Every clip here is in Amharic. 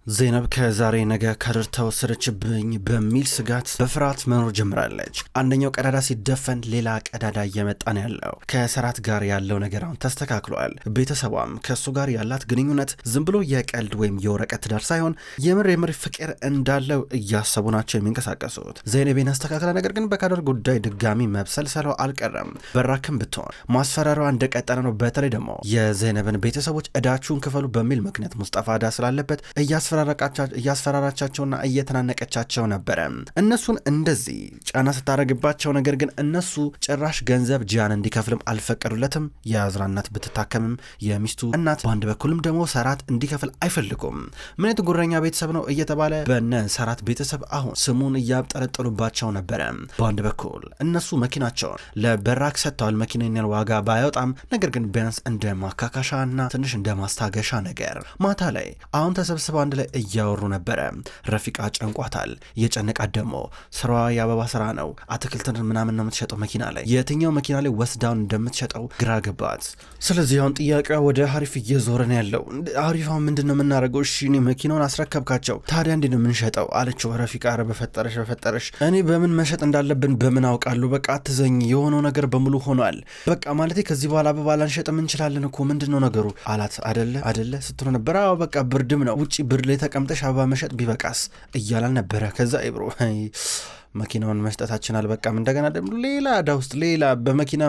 ዘይነብ ከዛሬ ነገ ከድር ተወሰደችብኝ በሚል ስጋት በፍርሃት መኖር ጀምራለች። አንደኛው ቀዳዳ ሲደፈን ሌላ ቀዳዳ እየመጣ ነው ያለው። ከሰራት ጋር ያለው ነገር አሁን ተስተካክሏል። ቤተሰቧም ከእሱ ጋር ያላት ግንኙነት ዝም ብሎ የቀልድ ወይም የወረቀት ትዳር ሳይሆን የምር ፍቅር እንዳለው እያሰቡ ናቸው የሚንቀሳቀሱት። ዘይነብን አስተካክላ፣ ነገር ግን በካደር ጉዳይ ድጋሚ መብሰልሰለው አልቀረም። በራክም ብትሆን ማስፈራሪዋ እንደቀጠለ ነው። በተለይ ደግሞ የዘይነብን ቤተሰቦች እዳችሁን ክፈሉ በሚል ምክንያት ሙስጠፋ እዳ ስላለበት እያስፈራራቻቸውና እየተናነቀቻቸው ነበረ። እነሱን እንደዚህ ጫና ስታደረግባቸው፣ ነገር ግን እነሱ ጭራሽ ገንዘብ ጂያን እንዲከፍልም አልፈቀዱለትም። የአዝራ እናት ብትታከምም የሚስቱ እናት በአንድ በኩልም ደግሞ ሰራት እንዲከፍል አይፈልጉም። ምን አይነት ጉረኛ ቤተሰብ ነው እየተባለ በነ ሰራት ቤተሰብ አሁን ስሙን እያብጠለጠሉባቸው ነበረ። በአንድ በኩል እነሱ መኪናቸውን ለበራክ ሰጥተዋል። መኪናን ዋጋ ባያወጣም፣ ነገር ግን ቢያንስ እንደ ማካካሻና ትንሽ እንደ ማስታገሻ ነገር ማታ ላይ አሁን ተሰብስበው አንድ ላይ እያወሩ ነበረ። ረፊቃ ጨንቋታል። የጨነቃት ደግሞ ስራዋ የአበባ ስራ ነው። አትክልትን ምናምን ነው የምትሸጠው መኪና ላይ። የትኛው መኪና ላይ ወስዳውን እንደምትሸጠው ግራ ገባት። ስለዚህ አሁን ጥያቄዋ ወደ ሀሪፍ እየዞረ ነው ያለው። ሀሪፍ አሁን ምንድን ነው የምናደርገው? እሺ እኔ መኪናውን አስረከብካቸው፣ ታዲያ እንዴት ነው የምንሸጠው አለችው። ረፊቃ ኧረ በፈጠረሽ እኔ በምን መሸጥ እንዳለብን በምን አውቃለሁ? በቃ አትዘኝ፣ የሆነው ነገር በሙሉ ሆኗል። በቃ ማለቴ ከዚህ በኋላ አበባ ላንሸጥም እንችላለን እኮ ምንድን ነው ነገሩ አላት። አደለ ስትሆነ ነበር። አዎ በቃ ብርድም ነው ውጪ ብር ላይ ተቀምጠሽ አበባ መሸጥ ቢበቃስ እያላል ነበረ። ከዛ ኢብሮ መኪናውን መስጠታችን አልበቃም፣ እንደገና ደግሞ ሌላ ዕዳ ውስጥ ሌላ በመኪና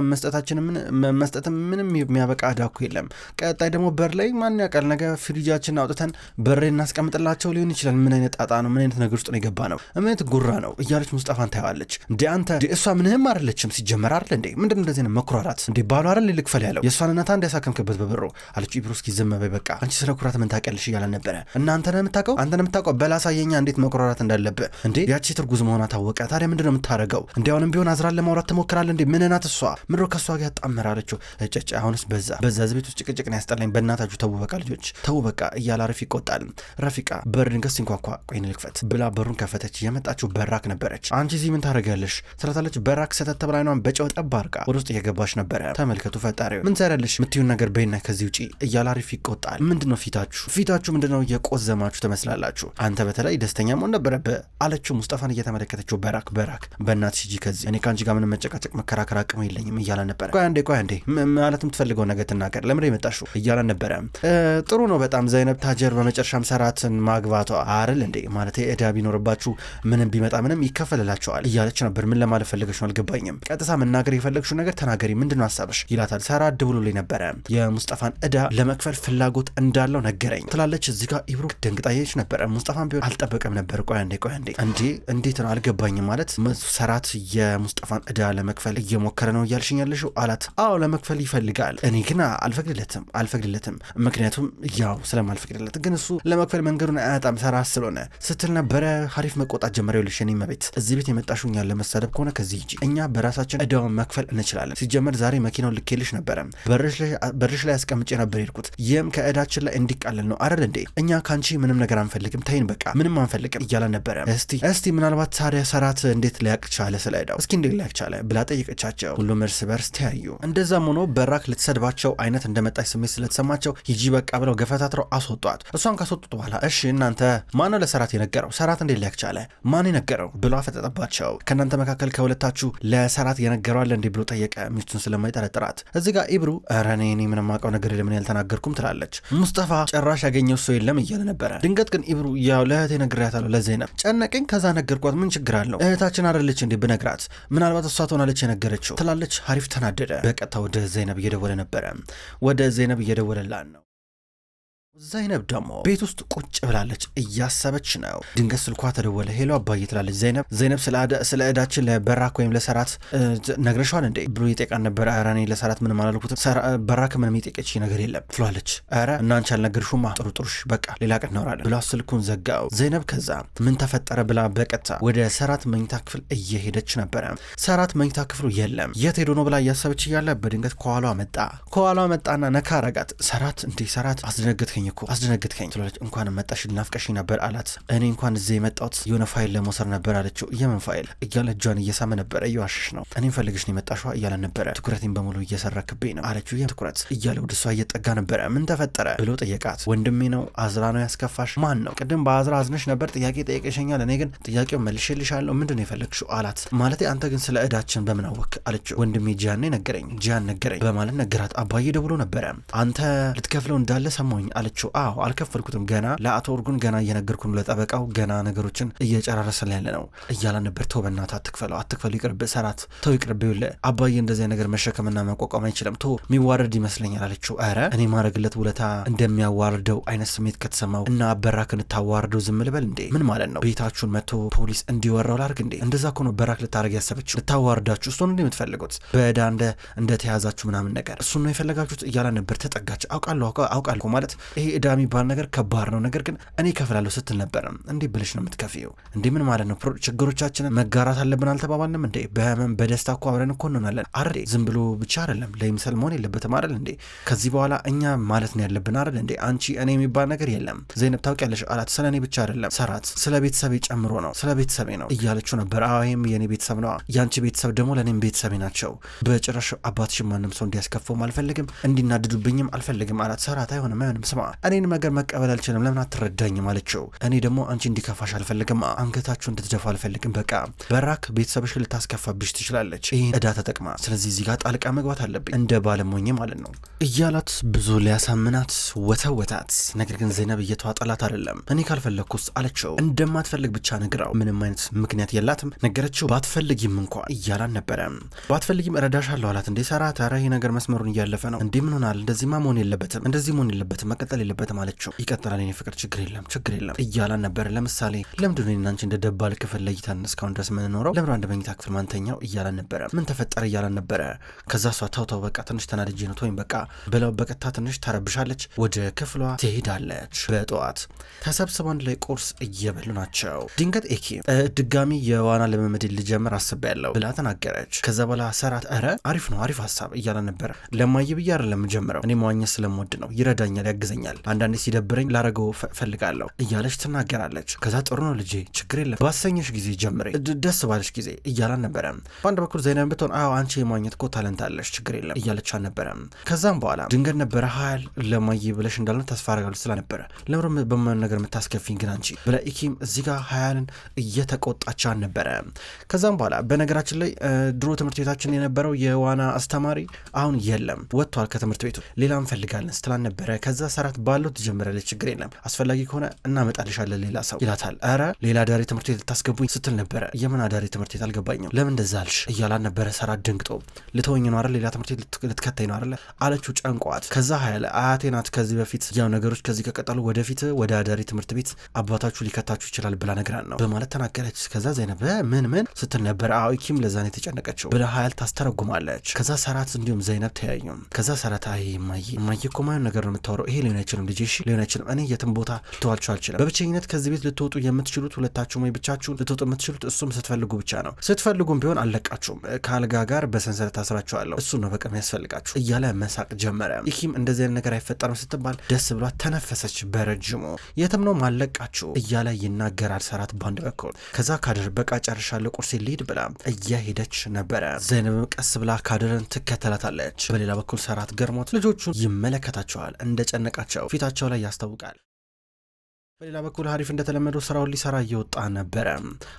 መስጠትም ምንም የሚያበቃ ዕዳ እኮ የለም። ቀጣይ ደግሞ በር ላይ ማን ያውቃል፣ ነገ ፍሪጃችን አውጥተን በር እናስቀምጥላቸው ሊሆን ይችላል። ምን አይነት ጣጣ ነው? ምን አይነት ነገር ውስጥ ነው የገባ ነው? ምን አይነት ጉራ ነው እያለች ሙስጠፋን ታየዋለች። እንዴ አንተ እሷ ምንህም አይደለችም ሲጀመር አይደል እንዴ? ምንድን እንደዚህ ነው መኩራራት? እንዴ ባሉ አይደል ልክፈል ያለው የእሷን እናታ እንዲያሳከምክበት በብሮ አለች። ኢብሮ እስኪ ዝም በይ በቃ፣ አንቺ ስለ ኩራት ምን ታውቂያለሽ እያለን ነበረ። እናንተ ነው የምታውቀው በላሳየኛ እንዴት መኩራራት እንዳለብህ። እንዴ ያቺ ትርጉዝ መሆኗ ታወቀ። ታዲያ ምንድነው የምታረገው? እንዲያውንም ቢሆን አዝራን ለማውራት ትሞክራለህ እንዴ? ምን ናት እሷ? ምድሮ ከሷ ጋር ያጣመራለችው እጨጭ። አሁንስ በዛ ዝቤት ውስጥ ጭቅጭቅ ነው ያስጠላኝ። በእናታችሁ ተው በቃ ልጆች ተው በቃ እያለ ረፊቅ ይቆጣል። ረፊቃ በር ድንገት ሲንኳኳ ቆይ ልክፈት ብላ በሩን ከፈተች። የመጣችው በራክ ነበረች። አንቺ እዚህ ምን ታደርጊያለሽ ትላታለች። በራክ ሰተት ብላ አይኗን በጨው ጠብ አድርጋ ወደ ውስጥ እየገባች ነበረ። ተመልከቱ ፈጣሪው ምን ትሰሪያለሽ? የምትይውን ነገር በይና ከዚህ ውጪ እያለ ረፊቅ ይቆጣል። ምንድነው ፊታችሁ ምንድነው የቆዘማችሁ ትመስላላችሁ? አንተ በተለይ ደስተኛ መሆን ነበረብህ አለችው ሙስጠፋን እየተመለከተችው። በራክ በእናትሽ ሂጂ ከዚህ፣ እኔ ከአንቺ ጋር ምንም መጨቃጨቅ መከራከር አቅሙ የለኝም እያለ ነበረ። ቆይ አንዴ ማለት የምትፈልገው ነገር ትናገር፣ ለምን የመጣሽው እያለ ነበረ። ጥሩ ነው በጣም ዘይነብ ታጀር በመጨረሻም ሰራትን ማግባቷ አይደል እንዴ? ማለት ዕዳ ቢኖርባችሁ ምንም ቢመጣ ምንም ይከፈልላቸዋል እያለች ነበር። ምን ለማለት ፈልገሽ ነው አልገባኝም። ቀጥታ መናገር የፈለግሽው ነገር ተናገሪ፣ ምንድነው ሀሳብሽ ይላታል። ሰራ ደውሎልኝ ነበረ የሙስጠፋን ዕዳ ለመክፈል ፍላጎት እንዳለው ነገረኝ ትላለች። እዚህ ጋር ኢብሮ ደንግጣየች ነበረ። ሙስጠፋን ቢሆን አልጠበቀም ነበር። ቆይ አንዴ እንዴት ነው አልገባኝም። ማለት ሰራት የሙስጠፋን ዕዳ ለመክፈል እየሞከረ ነው እያልሽኝ ያለሽው አላት። አዎ ለመክፈል ይፈልጋል፣ እኔ ግን አልፈቅድለትም። ምክንያቱም ያው ስለማልፈቅድለት፣ ግን እሱ ለመክፈል መንገዱን አያጣም ሰራት ስለሆነ ስትል ነበረ። ሀሪፍ መቆጣት ጀመረ። ይልሽ እኔ መቤት እዚህ ቤት የመጣሽው እኛን ለመሳደብ ከሆነ ከዚህ ሂጂ፣ እኛ በራሳችን ዕዳውን መክፈል እንችላለን። ሲጀመር ዛሬ መኪናውን ልኬልሽ ነበረ፣ በርሽ ላይ አስቀምጬ ነበር ሄድኩት። ይህም ከዕዳችን ላይ እንዲቃለል ነው አይደል እንዴ? እኛ ካንቺ ምንም ነገር አንፈልግም፣ ተይን በቃ ምንም አንፈልግም እያለ ነበረ። እስቲ ምናልባት ታዲያ ሰራት እንዴት ሊያቅ ቻለ ስለ ዕዳው እስኪ እንዴት ሊያቅ ቻለ ብላ ጠየቀቻቸው። ሁሉም እርስ በርስ ተያዩ። እንደዛም ሆኖ በራክ ልትሰድባቸው አይነት እንደመጣች ስሜት ስለተሰማቸው ሂጂ በቃ ብለው ገፈታትረው አስወጧት። እሷን ካስወጡት በኋላ እሺ እናንተ ማን ነው ለሰራት የነገረው? ሰራት እንዴት ሊያቅ ቻለ? ማን የነገረው ብሎ አፈጠጠባቸው። ከእናንተ መካከል ከሁለታችሁ ለሰራት የነገረው አለ እንዴ ብሎ ጠየቀ፣ ሚስቱን ስለማይጠረጥራት። እዚህ ጋር ኢብሩ ኧረ እኔ ምንም አውቀው ነገር የለም ያልተናገርኩም ትላለች። ሙስጠፋ ጭራሽ ያገኘው ሰው የለም እያለ ነበረ። ድንገት ግን ኢብሩ ያው ለእህቴ ነግሬያታለሁ ለዘይነብ ጨነቀኝ፣ ከዛ ነገርኳት። ምን ችግር አለው? እህታችን አይደለች እንዴ ብነግራት ምናልባት እሷ ትሆናለች የነገረችው ትላለች። ሀሪፍ ተናደደ። በቀጥታ ወደ ዘይነብ እየደወለ ነበረ። ወደ ዘይነብ እየደወለላን ነው። ዘይነብ ደግሞ ቤት ውስጥ ቁጭ ብላለች፣ እያሰበች ነው። ድንገት ስልኳ ተደወለ። ሄሎ አባዬ ትላለች ዘይነብ ስለ ዕዳችን ለበራክ ወይም ለሰራት ነግረሻል እንዴ ብሎ ይጠይቃን ነበረ። ኧረ እኔ ለሰራት ምንም አላልኩትም፣ በራክ ምንም የጠየቀች ነገር የለም ትሏለች። ኧረ እናንቺ አልነገርሹማ፣ ጥሩሽ በቃ ሌላ ቀን እናወራለን ብላ ስልኩን ዘጋው። ዘይነብ ከዛ ምን ተፈጠረ ብላ በቀጥታ ወደ ሰራት መኝታ ክፍል እየሄደች ነበረ። ሰራት መኝታ ክፍሉ የለም። የት ሄዶ ነው ብላ እያሰበች እያለ በድንገት ከኋሏ መጣና ነካ አረጋት። ሰራት አስደነገጥከኝ እኮ አስደነግጥከኝ ትላለች። እንኳን መጣሽ ልናፍቀሽኝ ነበር አላት። እኔ እንኳን እዚህ የመጣሁት የሆነ ፋይል ለመውሰድ ነበር አለችው። የምን ፋይል እያለ እጇን እየሳመ ነበረ። እየዋሸሽ ነው እኔም ፈልግሽ ነው የመጣሽዋ እያለ ነበረ። ትኩረቴን በሙሉ እየሰረክብኝ ነው አለችው። ይህም ትኩረት እያለ ወደ እሷ እየጠጋ ነበረ። ምን ተፈጠረ ብሎ ጠየቃት። ወንድሜ ነው አዝራ ነው ያስከፋሽ? ማን ነው? ቅድም በአዝራ አዝነሽ ነበር ጥያቄ ጠየቀሽኛል። እኔ ግን ጥያቄው መልሼልሻለሁ። ምንድን ነው የፈለግሽው አላት። ማለቴ አንተ ግን ስለ እዳችን በምን አወክ አለችው። ወንድሜ ጂያን ነገረኝ በማለት ነገራት። አባዬ ደውሎ ነበረ አንተ ልትከፍለው እንዳለ ሰማኝ አለችው። አዎ አልከፈልኩትም ገና ለአቶ እርጉን ገና እየነገርኩ ነው ለጠበቃው ገና ነገሮችን እየጨራረሰን ያለ ነው እያላ ነበር። ተው በእናትህ አትክፈለው ይቅርብ ሰራት ተው ይቅርብ ይኸውልህ አባዬ እንደዚህ ነገር መሸከምና መቋቋም አይችልም ተው የሚዋረድ ይመስለኛል አለችው። ኧረ እኔ ማረግለት ውለታ እንደሚያዋርደው አይነት ስሜት ከተሰማው እና በራክን ታዋርደው ዝም ልበል እንዴ? ምን ማለት ነው? ቤታችሁን መጥቶ ፖሊስ እንዲወራው ላርግ እንዴ? እንደዛ እኮ ነው በራክ ልታረግ ያሰበችው ልታዋርዳችሁ። እሱን እንዴ የምትፈልጉት በዕዳ እንደተያዛችሁ ምናምን ነገር እሱን ነው የፈለጋችሁት እያላ ነበር። ተጠጋች። አውቃለሁ ማለት ይሄ ዕዳ የሚባል ነገር ከባድ ነው ነገር ግን እኔ እከፍላለሁ ስትል ነበር። እንዴ ብለሽ ነው የምትከፍይው እንዴ? ምን ማለት ነው? ችግሮቻችንን መጋራት አለብን አልተባባልንም እንዴ? በህመም በደስታ እኮ አብረን እኮ እንሆናለን አይደል? ዝም ብሎ ብቻ አይደለም ለይምሰል መሆን የለበትም አይደል እንዴ? ከዚህ በኋላ እኛ ማለት ነው ያለብን አይደል እንዴ? አንቺ እኔ የሚባል ነገር የለም ዘይነብ ታውቂያለሽ አላት። ስለ እኔ ብቻ አይደለም ሰራት ስለ ቤተሰቤ ጨምሮ ነው ስለ ቤተሰቤ ነው እያለችው ነበር። ይሄም የኔ ቤተሰብ ነው ያንቺ ቤተሰብ ደግሞ ለእኔም ቤተሰቤ ናቸው። በጭራሽ አባትሽ ማንም ሰው እንዲያስከፋውም አልፈልግም እንዲናድዱብኝም አልፈልግም አላት። ሰራት አይሆንም ስማ እኔን ነገር መቀበል አልችልም ለምን አትረዳኝም አለችው። እኔ ደግሞ አንቺ እንዲከፋሽ አልፈልግም አንገታችሁ እንድትደፋ አልፈልግም። በቃ በራክ ቤተሰብሽ ልታስከፋብሽ ትችላለች ይህን ዕዳ ተጠቅማ ስለዚህ እዚህ ጋር ጣልቃ መግባት አለብኝ እንደ ባለሞኝ ማለት ነው እያላት ብዙ ሊያሳምናት ወተወታት። ነገር ግን ዘይነብ እየተዋጠላት አይደለም። እኔ ካልፈለግኩስ አለችው። እንደማትፈልግ ብቻ ነግራው ምንም አይነት ምክንያት የላትም ነገረችው። ባትፈልጊም እንኳን እያላን ነበረ። ባትፈልጊም እረዳሻለሁ አላት። እንዴ ሰራት ኧረ ይሄ ነገር መስመሩን እያለፈ ነው እንዴ ምን ሆናል? እንደዚህማ መሆን የለበትም እንደዚህ መሆን የለበትም መቀጠል የለበትም አለችው። ይቀጥላል የኔ ፍቅር ችግር የለም እያላን ነበር። ለምሳሌ ለምንድን ነው እናንቺ እንደ ደባል ክፍል ለይተን እስካሁን ድረስ የምንኖረው? ለምን አንድ መኝታ ክፍል ማንተኛው እያላን ነበረ። ምን ተፈጠረ እያላን ነበረ። ከዛ እሷ ተው በቃ ትንሽ ተናድጄ ነው ወይም በቃ ብለው በቀጥታ ትንሽ ተረብሻለች። ወደ ክፍሏ ትሄዳለች። በጠዋት ተሰብስበው አንድ ላይ ቁርስ እየበሉ ናቸው። ድንገት ኤኪ ድጋሚ የዋና ልምምድ ልጀምር አስቤያለሁ ብላ ተናገረች። ከዛ በኋላ ሰራት ኧረ አሪፍ ነው አሪፍ ሀሳብ እያላን ነበረ። ለማየ ብዬ አይደለም ጀምረው እኔ መዋኘት ስለምወድ ነው ይረዳኛል ያግዘኛል አንዳንዴ ሲደብረኝ ላረገው ፈልጋለሁ እያለች ትናገራለች። ከዛ ጥሩ ነው ልጄ ችግር የለም ባሰኘሽ ጊዜ ጀምሬ ደስ ባለሽ ጊዜ እያላን ነበረ። በአንድ በኩል ዘይነብ ብትሆን አንቺ የማግኘት እኮ ታለንት አለሽ ችግር የለም እያለች አልነበረ። ከዛም በኋላ ድንገት ነበረ ሀያል ለማየ ብለሽ እንዳልነ ተስፋ አረጋለሁ ስላነበረ ለምሮ በማን ነገር የምታስከፊኝ ግን አንቺ ብለ ኢኪም እዚህ ጋር ሀያልን እየተቆጣች ነበረ። ከዛም በኋላ በነገራችን ላይ ድሮ ትምህርት ቤታችን የነበረው የዋና አስተማሪ አሁን የለም ወጥቷል ከትምህርት ቤቱ ሌላ እንፈልጋለን ስትላን ነበረ። ከዛ ሰራት ባለው ትጀምራለች ችግር የለም አስፈላጊ ከሆነ እናመጣልሻለን ሌላ ሰው ይላታል። ኧረ ሌላ አዳሪ ትምህርት ቤት ልታስገቡኝ ስትል ነበረ። የምን አዳሪ ትምህርት ቤት አልገባኝም ለምን እንደዛ አልሽ እያላን ነበረ። ሰራት ደንግጦ ልተወኝ ነው አይደል ሌላ ትምህርት ቤት ልትከተኝ ነው አይደል አለችው ጨንቋት። ከዛ ሀያል አያቴ ናት ከዚህ በፊት ያው ነገሮች ከዚህ ከቀጠሉ ወደፊት ወደ አዳሪ ትምህርት ቤት አባታችሁ ሊከታችሁ ይችላል ብላ ነግራን ነው በማለት ተናገረች። ከዛ ዘይነብ ምን ስትል ነበረ። ኪም ለዛ ነው የተጨነቀችው ብለ ሀያል ታስተረጉማለች። ከዛ ሰራት እንዲሁም ዘይነብ ተያዩ። ከዛ ሰራት ማየ እኮ ማየን ነገር ነው የምታወራው ይሄ ሊሆን አይችልም ልጄ እሺ ሊሆን አይችልም እኔ የትም ቦታ ልተዋችሁ አልችልም በብቸኝነት ከዚህ ቤት ልትወጡ የምትችሉት ሁለታችሁም ወይ ብቻችሁን ልትወጡ የምትችሉት እሱም ስትፈልጉ ብቻ ነው ስትፈልጉም ቢሆን አለቃችሁም ከአልጋ ጋር በሰንሰለት ታስራችኋለሁ እሱ ነው በቃ የሚያስፈልጋችሁ እያለ መሳቅ ጀመረ። ይህም እንደዚህ አይነት ነገር አይፈጠርም ስትባል ደስ ብሏት ተነፈሰች በረጅሙ። የትም ነው ማለቃችሁ እያለ ይናገራል ሰራት ባንድ በኩል። ከዛ ካድር በቃ ጨርሻለሁ ቁርሴ ልሂድ ብላ እያሄደች ነበረ። ዘይነብ ቀስ ብላ ካድርን ትከተላታለች። በሌላ በኩል ሰራት ገርሞት ልጆቹን ይመለከታቸዋል እንደጨነቃቸው ፊታቸው ላይ ያስታውቃል። በሌላ በኩል ሀሪፍ እንደተለመደው ስራውን ሊሰራ እየወጣ ነበረ።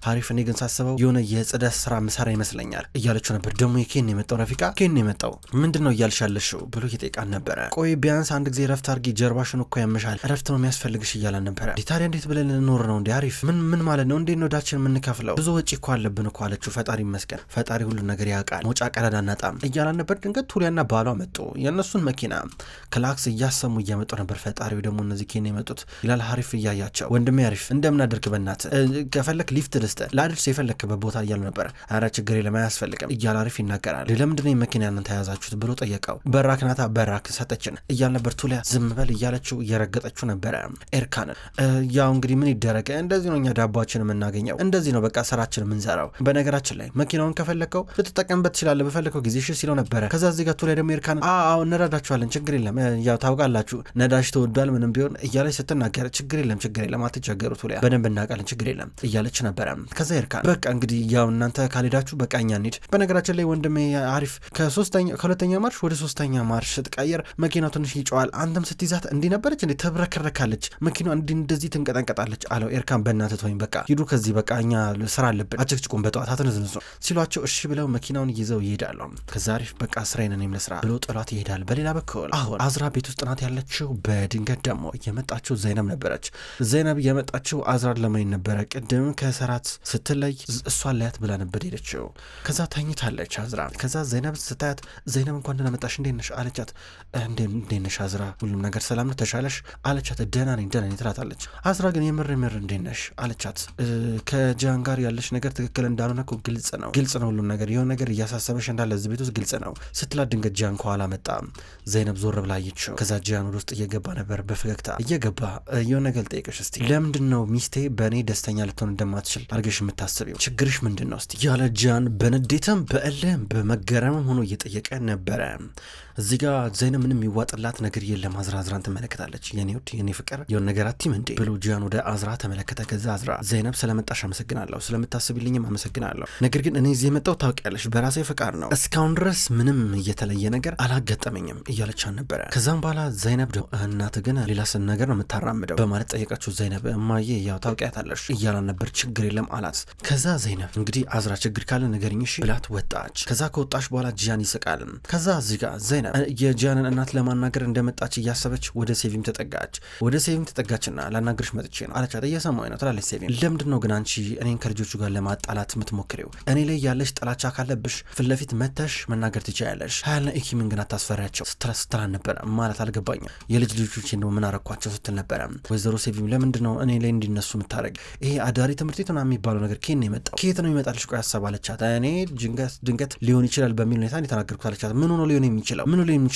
ሀሪፍ እኔ ግን ሳስበው የሆነ የጽዳት ስራ ምሰራ ይመስለኛል እያለችው ነበር። ደግሞ የኬን የመጣው ረፊቃ ኬን የመጣው ምንድን ነው እያልሽ ያለሽው ብሎ እየጠየቃን ነበረ። ቆይ ቢያንስ አንድ ጊዜ ረፍት አርጊ ጀርባሽን እኮ ያመሻል ረፍት ነው የሚያስፈልግሽ እያላን ነበረ። ታዲያ እንዴት ብለን ልኖር ነው እንዲ ሀሪፍ ምን ማለት ነው እንዴት ነው ዳችን የምንከፍለው ብዙ ወጪ እኮ አለብን እኮ አለችው። ፈጣሪ ይመስገን ፈጣሪ ሁሉ ነገር ያውቃል መውጫ ቀዳዳ እናጣም እያላን ነበር። ድንገት ቱሊያና ባሏ መጡ። የእነሱን መኪና ክላክስ እያሰሙ እያመጡ ነበር። ፈጣሪው ደግሞ እነዚህ ኬን የመጡት ይላል ሀሪፍ እያያቸው ወንድሜ አሪፍ እንደምን አደርክ በእናት ከፈለክ ሊፍት ልስጥ ላድርስ የፈለክበት ቦታ እያሉ ነበር። ኧረ ችግር የለም አያስፈልግም እያለ አሪፍ ይናገራል። ለምንድነው መኪና ያንን ተያዛችሁት ብሎ ጠየቀው። በራክ ናታ በራክ ሰጠችን እያል ነበር። ቱሊያ ዝም በል እያለችው እየረገጠችው ነበረ ኤርካንን። ያው እንግዲህ ምን ይደረገ እንደዚህ ነው እኛ ዳቧችን የምናገኘው እንደዚህ ነው በቃ ስራችን የምንሰራው። በነገራችን ላይ መኪናውን ከፈለከው ልትጠቀምበት ትችላለህ በፈለከው ጊዜ እሺ ሲለው ነበረ። ከዛ እዚህ ጋር ቱሊያ ደግሞ ኤርካንን አዎ እንረዳችኋለን ችግር የለም ያው ታውቃላችሁ ነዳጅ ተወዷል ምንም ቢሆን እያለች ስትናገር ችግር የለም አትቸገሩ ቱሊያ በደንብ እናውቃለን ችግር የለም እያለች ነበረ። ከዛ ኤርካን በቃ እንግዲህ ያው እናንተ ካልሄዳችሁ በቃ እኛ እንሂድ። በነገራችን ላይ ወንድሜ አሪፍ ከሁለተኛ ማርሽ ወደ ሶስተኛ ማርሽ ስትቀየር መኪናው ትንሽ ይጨዋል። አንተም ስትይዛት እንዲህ ነበረች እንዴ ተብረከረካለች መኪናው እንደዚህ ትንቀጠንቀጣለች አለው ኤርካን። በእናትህ ተወኝ በቃ ሂዱ ከዚህ በቃ እኛ ስራ አለብን አጭቅጭቁን በጠዋት አትነዝንዙ ሲሏቸው እሺ ብለው መኪናውን ይዘው ይሄዳሉ። ከዛ አሪፍ በቃ ስራዬን እኔም ልስራ ብሎ ጥሏት ይሄዳል። በሌላ በኩል አሁን አዝራ ቤት ውስጥ ናት ያለችው። በድንገት ደግሞ የመጣችው ዘይነብ ነበረች። ዘይነብ የመጣችው አዝራን ለማየት ነበረ። ቅድም ከሰራት ስትለይ እሷን ላያት ብላ ነበር ሄደችው። ከዛ ተኝታለች አዝራ። ከዛ ዘይነብ ስታያት ዘይነብ እንኳን ደህና መጣሽ እንዴት ነሽ አለቻት። እንዴት ነሽ አዝራ ሁሉም ነገር ሰላም ነው ተሻለሽ አለቻት። ደህና ነኝ ትላታለች። አዝራ ግን የምር እንዴት ነሽ አለቻት። ከጃን ጋር ያለሽ ነገር ትክክል እንዳልሆነ እኮ ግልጽ ነው ሁሉም ነገር የሆነ ነገር እያሳሰበሽ እንዳለ እዚህ ቤት ውስጥ ግልጽ ነው ስትላት ድንገት ጃን ከኋላ መጣ። ዘይነብ ዞር ብላ አየችው። ከዛ ጃን ወደ ውስጥ እየገባ ነበር በፈገግታ እየገባ የሆነ ነገር ጠይቀሽ እስቲ ለምንድን ነው ሚስቴ በእኔ ደስተኛ ልትሆን እንደማትችል አድርገሽ የምታስቢው ችግርሽ ምንድን ነው እስቲ ያለ ጃን በንዴትም በእልህም በመገረምም ሆኖ እየጠየቀ ነበረ። እዚህ ጋር ዘይነብ ምንም የሚዋጥላት ነገር የለም። አዝራን ትመለከታለች። የኔ ውድ የኔ ፍቅር የሆነ ነገር አትይም እንዴ ብሎ ጃን ወደ አዝራ ተመለከተ። ከዛ አዝራ ዘይነብ ስለመጣሽ አመሰግናለሁ ስለምታስቢልኝም አመሰግናለሁ፣ ነገር ግን እኔ እዚህ የመጣው ታውቂያለሽ በራሴ ፍቃድ ነው እስካሁን ድረስ ምንም እየተለየ ነገር አላጋጠመኝም እያለች ነበረ። ከዛም በኋላ ዘይነብ እናት ግን ሌላ ስን ነገር ነው የምታራምደው በማለት ጠየቀችው። ዘይነብ እማዬ ያው ታውቂያታለሽ እያላን ነበር። ችግር የለም አላት። ከዛ ዘይነብ እንግዲህ አዝራ ችግር ካለ ንገሪኝ እሺ ብላት ወጣች። ከዛ ከወጣች በኋላ ጂያን ይስቃል። ከዛ እዚህ ጋር ዘይነብ የጂያንን እናት ለማናገር እንደመጣች እያሰበች ወደ ሴቪም ተጠጋችና ላናገርሽ መጥቼ ነው አለቻት። እየሰማኝ ነው ትላለች ሴቪም። ለምንድን ነው ግን አንቺ እኔን ከልጆቹ ጋር ለማጣላት የምትሞክሪው? እኔ ላይ ያለሽ ጥላቻ ካለብሽ ፊት ለፊት መተሽ መናገር ትችያለሽ። ሀያልና ኢኪምን ግን አታስፈሪያቸው ስትላን ነበረ። ማለት አልገባኝም የልጅ ልጆች እንደው ምን አረኳቸው ስትል ነበረ። ወይዘሮ ሴቪም ለምንድን ነው እኔ ላይ እንዲነሱ የምታደርግ? ይሄ አዳሪ ትምህርት ቤት ነው የሚባለው ነገር ከየት ነው የመጣው? ከየት ነው ይመጣልሽ? ቆይ ሀሳብ አለቻት። እኔ ድንገት ሊሆን ይችላል በሚል ሁኔታ የተናገርኩት አለቻት። ምን ሆኖ ሊሆን የሚችለው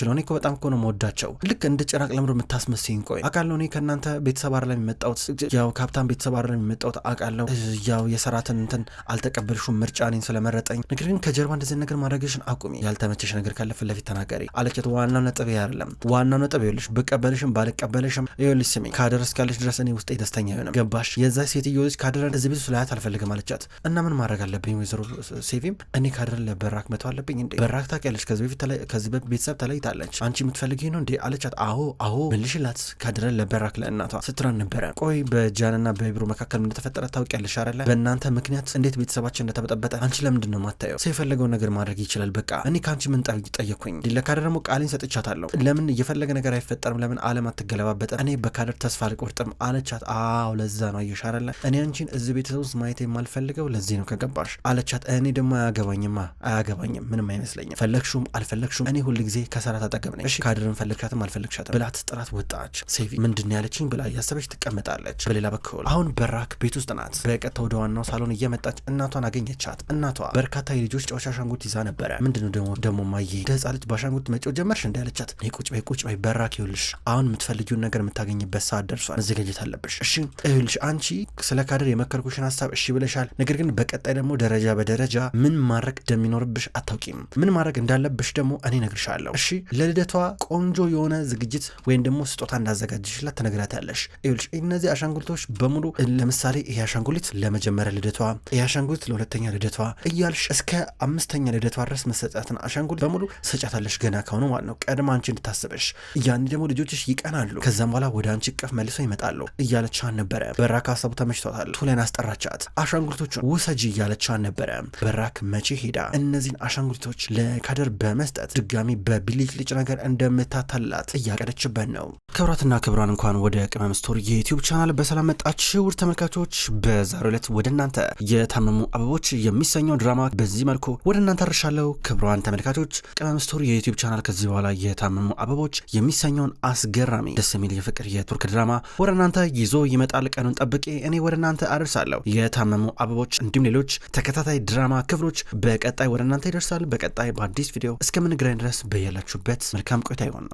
እኔ እኮ በጣም እኮ ነው መወዳቸው። ልክ እንደ ጭራቅ ለምሮ የምታስመስኝ? ቆይ አውቃለሁ እኔ ከእናንተ ቤተሰብ አይደለም የመጣሁት፣ ያው ካፕታን ቤተሰብ አይደለም የመጣሁት አውቃለሁ። ያው የሰራትን እንትን አልተቀበልሽም ምርጫ እኔን ስለመረጠኝ፣ ነገር ግን ከጀርባ እንደዚህ ነገር ማድረግሽን አቁሚ። ያልተመቸሽ ነገር ካለ ፊት ለፊት ተናገሪ አለቻት። ዋናው ነጥብ አይደለም ዋናው ነጥብ ይኸውልሽ ብቀበልሽም ባልቀበልሽም ይኸውልሽ ስሚ ካደረስ ካለሽ ድረስ እኔ ውስጤ ደስተኛ አይሆንም ገባሽ? የዛ ሴትዮ ልጅ ካደረ እዚህ ቤት ስላያት አልፈልግም አለቻት። እና ምን ማድረግ አለብኝ ወይዘሮ ሴቪም? እኔ ካደረ ለበራክ መተው አለብኝ እንዴ? በራክ ታውቂያለሽ ከዚህ በፊት ቤተሰብ ተለይታለች። አንቺ የምትፈልጊው ነው እንዴ አለቻት። አዎ መልሽላት ካደረ ለበራክ ለእናቷ ስትራን ነበረ። ቆይ በጃንና በቢሮ መካከል ምን ተፈጠረ ታውቂያለሽ አይደለ? በእናንተ ምክንያት እንዴት ቤተሰባችን እንደተበጠበጠ አንቺ ለምንድን ነው ማታየው? ሰው የፈለገው ነገር ማድረግ ይችላል። በቃ እኔ ከአንቺ ምን ጠየቅኩኝ? ለካደር ደግሞ ቃሌን ሰጥቻታለሁ። ለምን እየፈለገ ነገር አይፈጠርም? ለምን ዓለም አትገለባበጠም? እኔ በካደር ተስፋ አልቆርጥም አለቻት። አዎ ለዛ ነው አየሽ አይደለ? እኔ አንቺን እዚህ ቤተሰብ ውስጥ ማየት የማልፈልገው ለዚህ ነው ከገባሽ አለቻት። እኔ ደግሞ አያገባኝም ምንም አይመስለኝም። ፈለግሹም አልፈለግሹም እኔ ሁል ጊዜ ከሰራት አጠገብ ነኝ። እሺ ካደርን ፈለግሻትም አልፈለግሻትም ብላት ጥራት ወጣች። ሴቪ ምንድን ያለችኝ ብላ እያሰበች ትቀመጣለች። በሌላ በኩል አሁን በራክ ቤት ውስጥ ናት። በቀጥታ ወደ ዋናው ሳሎን እየመጣች እናቷን አገኘቻት። እናቷ በርካታ የልጆች ጨዋታ አሻንጉሊት ይዛ ነበረ። ምንድነው ደግሞ ማየ ህፃን ልጅ በአሻንጉሊት መጫወት ጀመርሽ እንደ ያለቻት። ቁጭ በይ በራክ ይኸውልሽ አሁን የምትፈልጊውን ነገር የምታገኝበት ሰዓት ደርሷል። መዘጋጀት አለብሽ። እሺ ይኸውልሽ አንቺ ስለ ካደር የመከርኩሽን ሀሳብ እሺ ብለሻል። ነገር ግን በቀጣይ ደግሞ ደረጃ በደረጃ ምን ማድረግ እንደሚኖርብሽ አታውቂም። ምን ማድረግ እንዳለብሽ ደግሞ እኔ እነግርሻለሁ። እሺ ለልደቷ ቆንጆ የሆነ ዝግጅት ወይም ደግሞ ስጦታ እንዳዘጋጅሽላት ትነግራታለሽ። ይኸውልሽ እነዚህ አሻንጉሊቶች በሙሉ ለምሳሌ ይሄ አሻንጉሊት ለመጀመሪያ ልደቷ፣ ይሄ አሻንጉሊት ለሁለተኛ ልደቷ እያልሽ እስከ 5ኛ ልደቷ ድረስ መሰጣትን አሻንጉሊት በሙሉ ሰጫታለሽ ገና ከሆነ ማለት ነው። ቀድማ አንቺ እንድታስበሽ ያኔ ደግሞ ልጆችሽ ይቀናሉ። ከዛም በኋላ ወደ አንቺ እቅፍ መልሶ ይመጣሉ እያለቻን ነበረ። በራክ ሀሳቡ ተመችቷታል። ቱለን አስጠራቻት። አሻንጉሊቶቹን ውሰጂ እያለቻን ነበረ። በራክ መቼ ሄዳ እነዚህን አሻንጉሊቶች ለካደር በመስጠት ድጋሚ በብልጭልጭ ነገር እንደምታታላት እያቀደችበት ነው። ክብራትና ክብራን እንኳን ወደ ቅመም ስቶሪ የዩቲዩብ ቻናል በሰላም መጣችሁ ውድ ተመልካቾች። በዛሬው ዕለት ወደ እናንተ የታመሙ አበቦች የሚሰኘው ድራማ በዚህ መልኩ ወደ እናንተ አርሻለሁ። ክብራን ተመልካቾች ቅመም ስቶሪ የዩቲዩብ ቻናል ከዚህ በኋላ የታመሙ አበቦች የሚሰኘውን አስገራሚ ደስ የሚል የፍቅር የቱርክ ድራማ ወደ እናንተ እናንተ ይዞ ይመጣል። ቀኑን ጠብቄ እኔ ወደ እናንተ አደርሳለሁ። የታመሙ አበቦች እንዲሁም ሌሎች ተከታታይ ድራማ ክፍሎች በቀጣይ ወደ እናንተ ይደርሳል። በቀጣይ በአዲስ ቪዲዮ እስከምንገናኝ ድረስ በያላችሁበት መልካም ቆይታ ይሆናል።